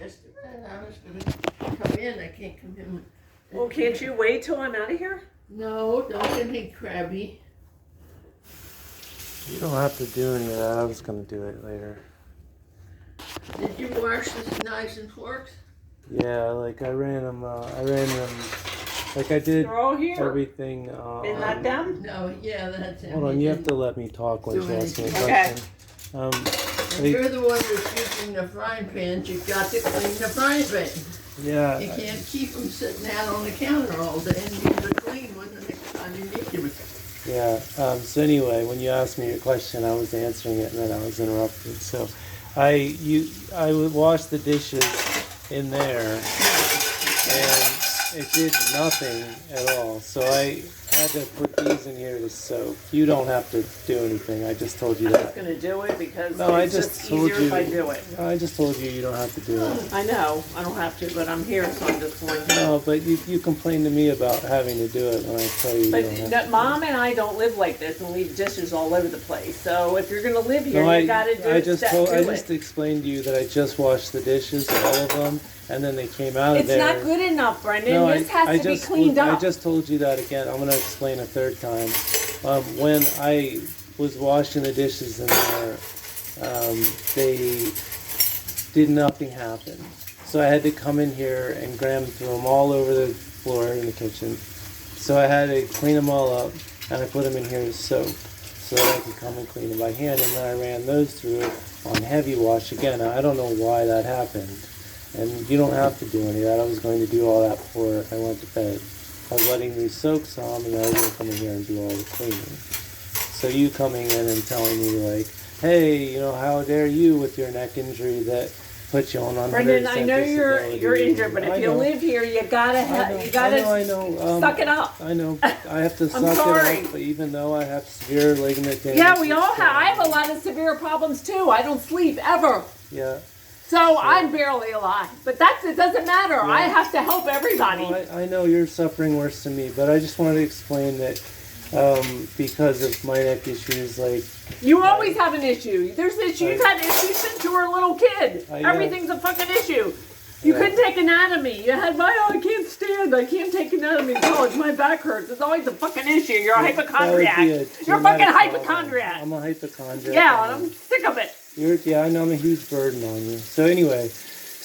yesterday. I was gonna come in. I can't come in. Well, can't you wait till I'm out of here? No, don't get me crabby. You don't have to do any of that. I was going to do it later. Did you wash the knives and forks? Yeah, like I ran them, like I did They're all here. everything. Isn't that them? No, yeah, that's it. Hold on, you have to let me talk while Do you ask me a anything. question. If you're the one who's using the frying pans, you've got to clean the frying pan. Yeah. You can't keep them sitting out on the counter all day and use the clean one the next time you need them. Yeah. So anyway, when you asked me your question, I was answering it, and then I was interrupted. So, I would wash the dishes in there, and it did nothing at all. So I had to put these in here to soak. You don't have to do anything. I just told you I'm that. just gonna do it because No, it's just easier if I do it. I just told you don't have to do it. I know, I don't have to, but I'm here, so I'm just going to. No, but you complain to me about having to do it when I tell you you don't have But to. Mom and I don't live like this and leave dishes all over the place. So if you're gonna live here, No, you gotta do I it. just explained to you that I just washed the dishes, all of them, and then they came out of It's there. not good enough, Brendan. No, This has to be cleaned I up. just told you that again. I'm going to explain a third time. When I was washing the dishes in there, nothing happen. So I had to come in here and Graham threw them all over the floor in the kitchen. So I had to clean them all up, and I put them in here to soak so that I could come and clean them by hand. And then I ran those through on heavy wash again. Now, I don't know why that happened. And you don't have to do any of that. I was going to do all that before I went to bed. I was letting these soak some, and I was going to come in here and do all the cleaning. So you coming in and telling me like, hey, how dare you with your neck injury that put you on 100% Brendan, I know you're disability. injured, but if you live here, you gotta I know. suck it up. I know. I have to suck sorry. it up, even though I have severe ligament damage. Yeah, we all have. I have a lot of severe problems too. I don't sleep ever. Yeah. So I'm barely alive. But it doesn't matter. Yeah. I have to help everybody. Well, I know you're suffering worse than me, but I just wanted to explain that because of my neck issues, like... You always have an issue. There's issues. You've had issues since you were a little kid. Everything's a fucking issue. You couldn't take anatomy. You had I can't stand. I can't take anatomy. Oh, my back hurts. It's always a fucking issue. You're a hypochondriac. You're a fucking hypochondriac. I'm a hypochondriac. Yeah, and I'm sick of it. I know I'm a huge burden on you. So anyway,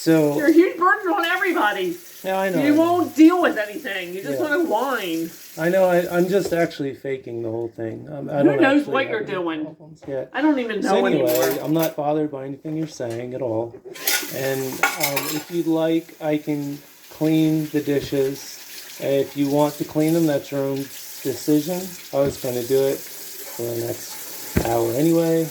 You're a huge burden on everybody. Yeah, I know. You won't deal with anything. You just want to whine. I know. I'm just actually faking the whole thing. Who knows what you're doing? Yeah. I don't even know anyway, anymore. I'm not bothered by anything you're saying at all. And if you'd like, I can clean the dishes. If you want to clean them, that's your own decision. I was going to do it for the next hour anyway.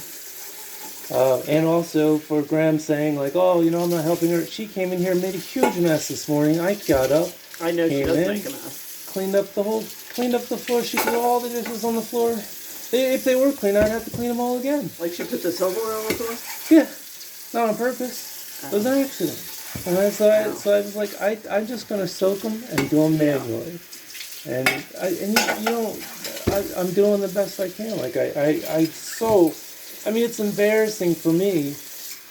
And also for Graham saying like, oh, I'm not helping her. She came in here and made a huge mess this morning. I got up. I know she does make a mess. Cleaned up the floor. She threw all the dishes on the floor. If they were clean, I'd have to clean them all again. Like she put the silverware on the floor? Yeah, not on purpose. It was an accident. And so I was like, I'm just gonna soak them and do them manually. And I'm doing the best I can. Like it's embarrassing for me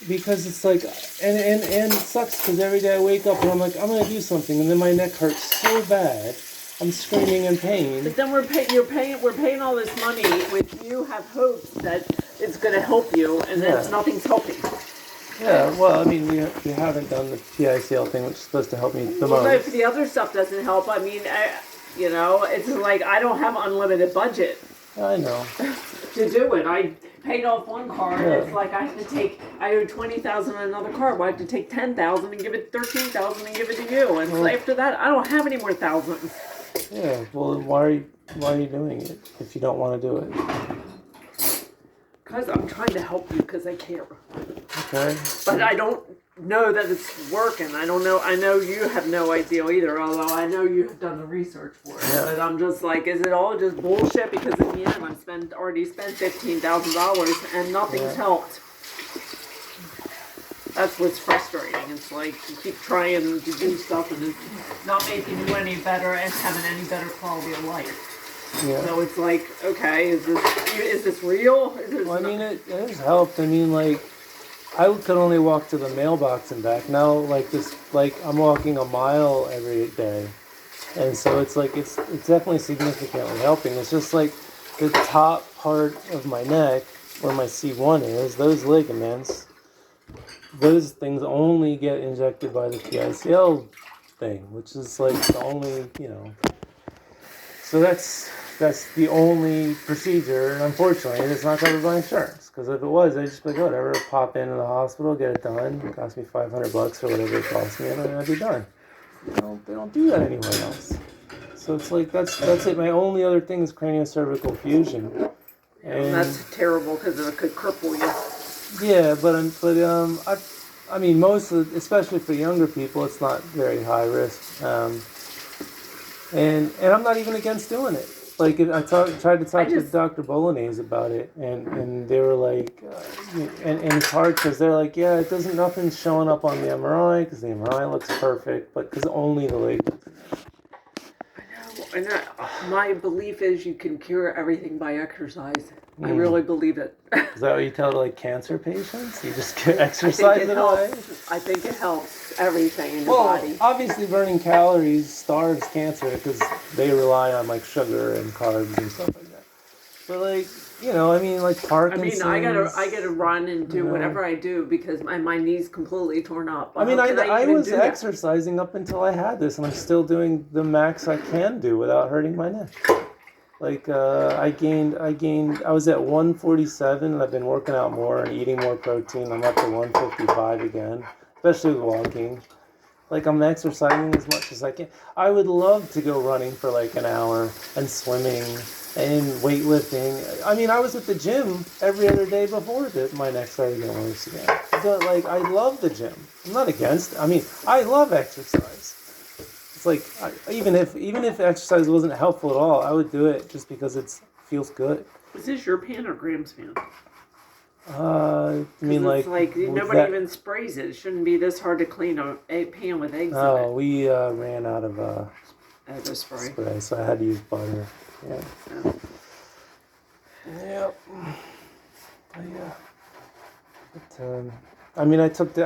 because it's like, and it sucks because every day I wake up and I'm like, I'm gonna do something, and then my neck hurts so bad, I'm screaming in pain. But then we're paying all this money with you have hopes that it's gonna help you, and then nothing's helping. Yeah, well, I mean, we haven't done the PICL thing, which is supposed to help me the most. Well, if the other stuff doesn't help, I mean, it's like I don't have unlimited budget. I know. To do it, I paid off one car. Yeah. It's like I owed $20,000 on another car. Well, I have to take $10,000 and give it $13,000 and give it to you. And so after that, I don't have any more thousands. Yeah. Well, why are you doing it if you don't want to do it? Because I'm trying to help you because I care. Okay. But I don't know that it's working. I don't know. I know you have no idea either, although I know you have done the research for it. Yeah. But I'm just like, is it all just bullshit? Because in the end, I've already spent $15,000 and nothing's helped. That's what's frustrating. It's like you keep trying to do stuff and it's not making you any better and having any better quality of life. Yeah. So it's like, okay, is this real? Well, I mean, it has helped. I mean, like, I could only walk to the mailbox and back. Now, I'm walking a mile every day, and so it's definitely significantly helping. It's just like the top part of my neck, where my C1 is, those ligaments, those things only get injected by the PICL thing, which is like the only, So that's the only procedure, unfortunately, that's not covered by insurance. Because if it was, I'd just be like, whatever, pop into the hospital, get it done. It cost me $500 or whatever it cost me, and then I'd be done. They don't do that anywhere else. So it's like that's it. My only other thing is craniocervical fusion. And that's terrible because it could cripple you. Yeah, I mean, especially for younger people, it's not very high risk. And I'm not even against doing it. Like, I tried to talk to Dr. Bolognese about it, and they were like, and it's hard because they're like, yeah, nothing's showing up on the MRI because the MRI looks perfect, but because only the leg. I know, and my belief is you can cure everything by exercise. I really believe it. Is that what you tell like cancer patients? You just exercise it away? I think it helps everything in the body. Obviously burning calories starves cancer because they rely on like sugar and carbs and stuff like that. But like, like Parkinson's. I gotta run and do whatever I do because my knee's completely torn up. I mean, I was exercising up until I had this, and I'm still doing the max I can do without hurting my neck. Like, I was at 147, and I've been working out more and eating more protein. I'm up to 155 again, especially with walking. Like, I'm exercising as much as I can. I would love to go running for like an hour and swimming and weightlifting. I mean, I was at the gym every other day before my neck started getting worse again. But, like, I love the gym. I'm not against it. I mean, I love exercise. It's like, even if exercise wasn't helpful at all, I would do it just because it feels good. Is this your pan or Graham's pan? I mean, like nobody even sprays it. It shouldn't be this hard to clean a pan with eggs in it. Oh, we ran out of the spray, so I had to use butter. Yeah. Yep. Yeah. But, I mean, I took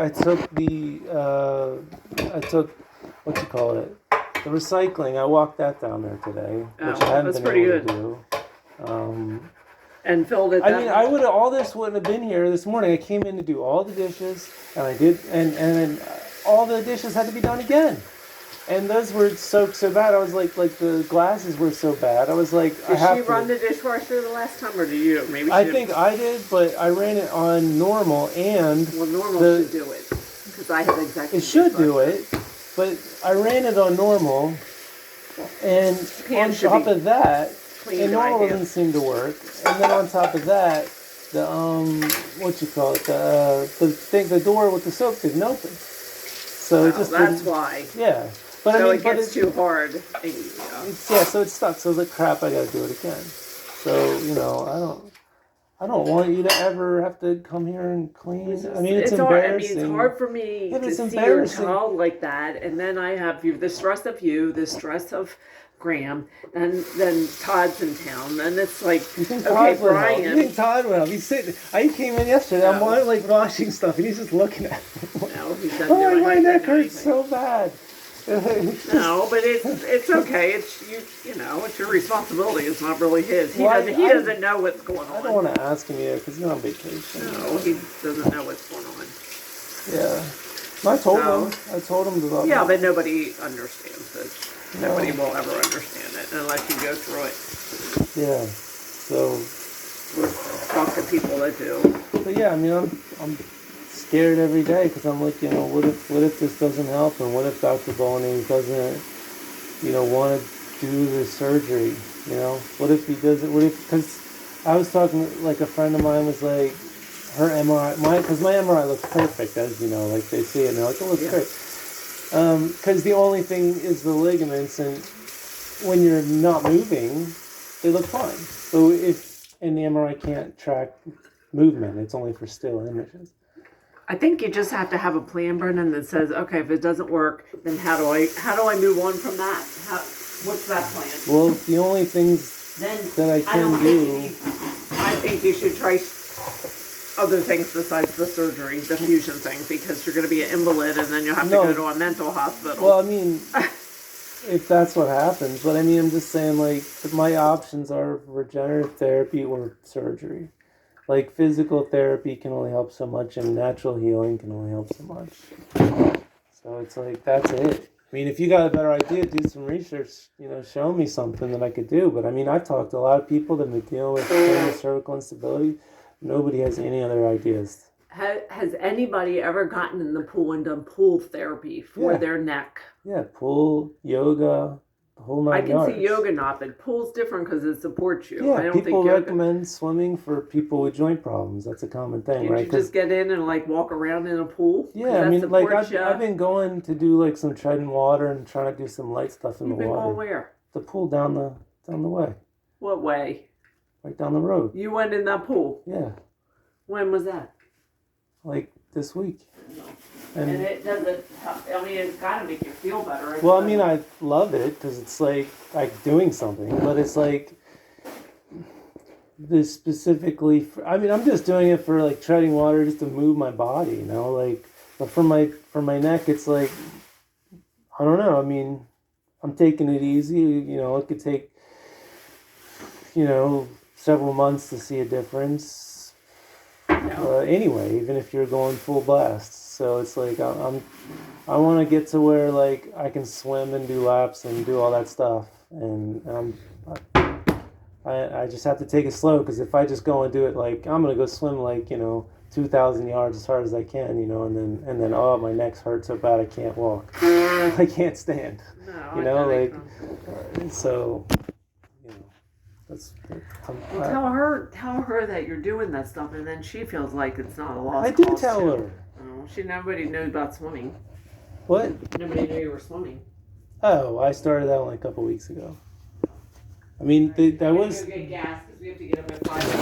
what you call it, the recycling. I walked that down there today, which I hadn't been able to do. And filled it. All this wouldn't have been here this morning. I came in to do all the dishes, and I did, and then all the dishes had to be done again. And those were soaked so bad. I was like the glasses were so bad. I was like, did she run the dishwasher the last time, or did you? Maybe. I think I did, but I ran it on normal and. Well, normal should do it because I have exactly. It should do it, but I ran it on normal, and on top of that. And normal doesn't seem to work. And then on top of that, the the door with the soap didn't open. So it just that's why. Yeah. But so it gets too hard. So it's stuck. So I was like, crap, I gotta do it again. So, I don't want you to ever have to come here and clean. I mean, it's embarrassing. It's hard for me to see your child like that, and then I have the stress of you, the stress of Graham, and then Todd's in town, and it's like, okay, Brian. You think Todd will help? He's sitting. I came in yesterday. I'm washing stuff, and he's just looking at me. No, he's not doing my neck hurts so bad. No, but it's okay. It's it's your responsibility. It's not really his. He doesn't know what's going on. I don't want to ask him either because he's on vacation. No, he doesn't know what's going on. Yeah, I told him to. Yeah, but nobody understands it. Nobody will ever understand it unless you go through it. Yeah. So. Talk to people that do. But yeah, I mean, I'm scared every day because I'm like, what if this doesn't help, and what if Dr. Bolognese doesn't, want to do the surgery? What if he doesn't? Because I was talking, like, a friend of mine was like, her MRI, because my MRI looks perfect, as you know, like they see it and they're like, it looks great. Because the only thing is the ligaments, and when you're not moving, they look fine. So and the MRI can't track movement; it's only for still images. I think you just have to have a plan, Brendan, that says, okay, if it doesn't work, then how do I move on from that? What's that plan? Well, the only things that I can do. I think you should try other things besides the surgery, the fusion thing, because you're going to be an invalid and then you'll have to go to a mental hospital. Well, I mean, if that's what happens, but I mean, I'm just saying, like, my options are regenerative therapy or surgery. Like, physical therapy can only help so much, and natural healing can only help so much. So it's like, that's it. I mean, if you got a better idea, do some research, show me something that I could do. But I mean, I've talked to a lot of people that have been dealing with cervical instability. Nobody has any other ideas. Has anybody ever gotten in the pool and done pool therapy for their neck? Yeah, pool, yoga, the whole 9 yards. I can see yoga not, but pool's different because it supports you. Yeah, I don't people think recommend swimming for people with joint problems. That's a common thing, right? You just get in and like walk around in a pool? Yeah, I mean, like I've been going to do like some treading water and trying to do some light stuff in the water. You've been going where? The pool down the way. What way? Right down the road. You went in that pool? Yeah. When was that? Like this week. And it doesn't, I mean, it's got to make you feel better. Well, I mean, I love it because it's like doing something, but it's like this specifically I mean, I'm just doing it for like treading water just to move my body, like, but for my neck, it's like, I don't know. I mean, I'm taking it easy, it could take, several months to see a difference. Anyway, even if you're going full blast. So it's like I want to get to where like I can swim and do laps and do all that stuff, and I just have to take it slow, because if I just go and do it, like I'm gonna go swim like 2,000 yards as hard as I can, and then oh, my neck hurts so bad I can't walk, I can't stand, so. That's, tell her that you're doing that stuff, and then she feels like it's not a loss. I do tell her. Oh, nobody knew about swimming. What? Nobody knew you were swimming. Oh, I started that only a couple weeks ago. I mean, I was. Go get gas because we have to get up at 5.